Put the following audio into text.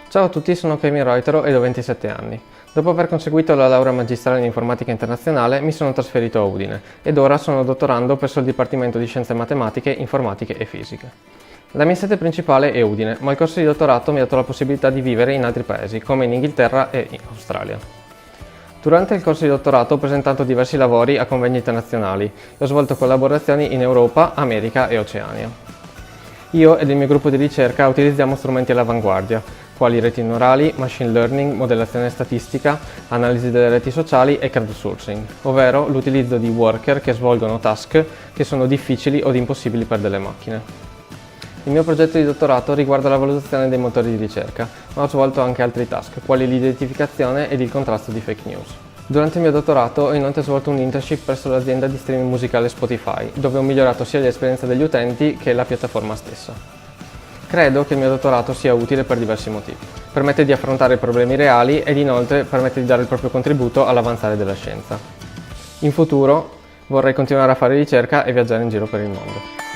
Ciao a tutti, sono Kevin Reutero ed ho 27 anni. Dopo aver conseguito la laurea magistrale in informatica internazionale, mi sono trasferito a Udine ed ora sono dottorando presso il Dipartimento di Scienze Matematiche, Informatiche e Fisiche. La mia sede principale è Udine, ma il corso di dottorato mi ha dato la possibilità di vivere in altri paesi, come in Inghilterra e in Australia. Durante il corso di dottorato ho presentato diversi lavori a convegni internazionali e ho svolto collaborazioni in Europa, America e Oceania. Io ed il mio gruppo di ricerca utilizziamo strumenti all'avanguardia, quali reti neurali, machine learning, modellazione statistica, analisi delle reti sociali e crowdsourcing, ovvero l'utilizzo di worker che svolgono task che sono difficili o impossibili per delle macchine. Il mio progetto di dottorato riguarda la valutazione dei motori di ricerca, ma ho svolto anche altri task, quali l'identificazione ed il contrasto di fake news. Durante il mio dottorato ho inoltre svolto un internship presso l'azienda di streaming musicale Spotify, dove ho migliorato sia l'esperienza degli utenti che la piattaforma stessa. Credo che il mio dottorato sia utile per diversi motivi. Permette di affrontare problemi reali ed inoltre permette di dare il proprio contributo all'avanzare della scienza. In futuro vorrei continuare a fare ricerca e viaggiare in giro per il mondo.